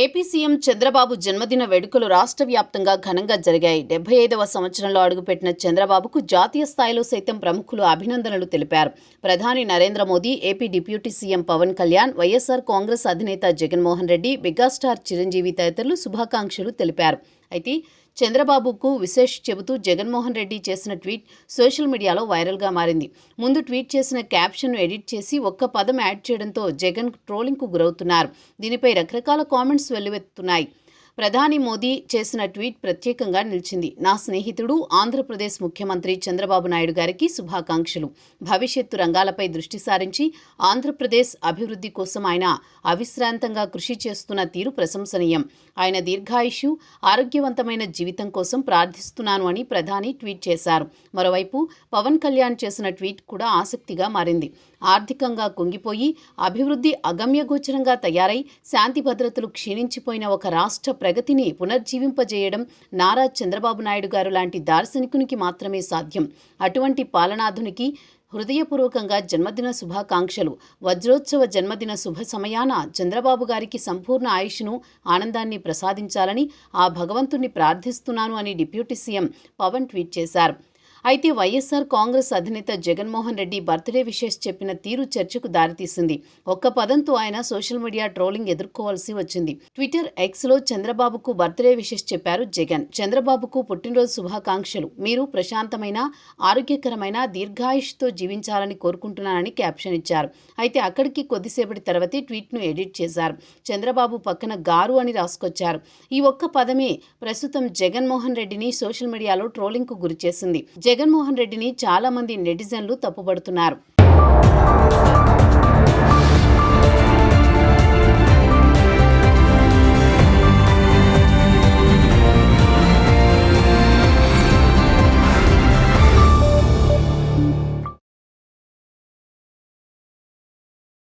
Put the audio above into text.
AP CM Chandrababu జన్మదిన వేడుకలు రాష్ట్ర వ్యాప్తంగా ఘనంగా జరిగాయి. 75వ సంవత్సరంలో అడుగుపెట్టిన చంద్రబాబుకు జాతీయ స్థాయిలో సైతం ప్రముఖులు అభినందనలు తెలిపారు. ప్రధాని Narendra Modi, AP deputy CM Pawan Kalyan, YSR Congress అధినేత జగన్మోహన్ రెడ్డి, మెగాస్టార్ చిరంజీవి తదితరులు శుభాకాంక్షలు తెలిపారు. అయితే చంద్రబాబుకు విశేష్ చెబుతూ జగన్మోహన్ రెడ్డి చేసిన ట్వీట్ సోషల్ మీడియాలో వైరల్గా మారింది. ముందు ట్వీట్ చేసిన క్యాప్షన్ను ఎడిట్ చేసి ఒక్క పదం యాడ్ చేయడంతో జగన్ ట్రోలింగ్కు గురవుతున్నారు. దీనిపై రకరకాల కామెంట్స్ వెల్లువెత్తుతున్నాయి. ప్రధాని మోదీ చేసిన ట్వీట్ ప్రత్యేకంగా నిలిచింది. నా స్నేహితుడు ఆంధ్రప్రదేశ్ ముఖ్యమంత్రి చంద్రబాబు నాయుడు గారికి శుభాకాంక్షలు. భవిష్యత్తు రంగాలపై దృష్టి సారించి ఆంధ్రప్రదేశ్ అభివృద్ధి కోసం ఆయన అవిశ్రాంతంగా కృషి చేస్తున్న తీరు ప్రశంసనీయం. ఆయన దీర్ఘాయుష్యు, ఆరోగ్యవంతమైన జీవితం కోసం ప్రార్థిస్తున్నాను అని ప్రధాని ట్వీట్ చేశారు. మరోవైపు పవన్ కళ్యాణ్ చేసిన ట్వీట్ కూడా ఆసక్తిగా మారింది. ఆర్థికంగా కుంగిపోయి అభివృద్ధి అగమ్యగోచరంగా తయారై శాంతి భద్రతలు క్షీణించిపోయిన ఒక రాష్ట్ర ప్రగతిని పునర్జీవింపజేయడం నారా చంద్రబాబు నాయుడు గారు లాంటి దార్శనికునికి మాత్రమే సాధ్యం. అటువంటి పాలనాధునికి హృదయపూర్వకంగా జన్మదిన శుభాకాంక్షలు. వజ్రోత్సవ జన్మదిన శుభ సమయాన చంద్రబాబు గారికి సంపూర్ణ ఆయుష్ను, ఆనందాన్ని ప్రసాదించాలని ఆ భగవంతుణ్ణి ప్రార్థిస్తున్నాను అని డిప్యూటీ సీఎం పవన్ ట్వీట్ చేశారు. అయితే వైఎస్ఆర్ కాంగ్రెస్ అధినేత జగన్మోహన్ రెడ్డి బర్త్డే విషెస్ చెప్పిన తీరు చర్చకు దారితీసింది. ఒక్క పదంతో ఆయన సోషల్ మీడియా ట్రోలింగ్ ఎదుర్కోవాల్సి వచ్చింది. ట్విట్టర్ ఎక్స్లో చంద్రబాబుకు బర్త్డే విషెస్ చెప్పారు జగన్. చంద్రబాబుకు పుట్టినరోజు శుభాకాంక్షలు. మీరు ప్రశాంతమైన, ఆరోగ్యకరమైన, దీర్ఘాయుష్తో జీవించాలని కోరుకుంటున్నానని క్యాప్షన్ ఇచ్చారు. అయితే అక్కడికి కొద్దిసేపటి తర్వాతే ట్వీట్ను ఎడిట్ చేశారు. చంద్రబాబు పక్కన గారు అని రాసుకొచ్చారు. ఈ ఒక్క పదమే ప్రస్తుతం జగన్మోహన్ రెడ్డిని సోషల్ మీడియాలో ట్రోలింగ్కు గురిచేసింది. జగన్మోహన్ రెడ్డిని చాలా మంది నెటిజన్లు తప్పుపడుతున్నారు.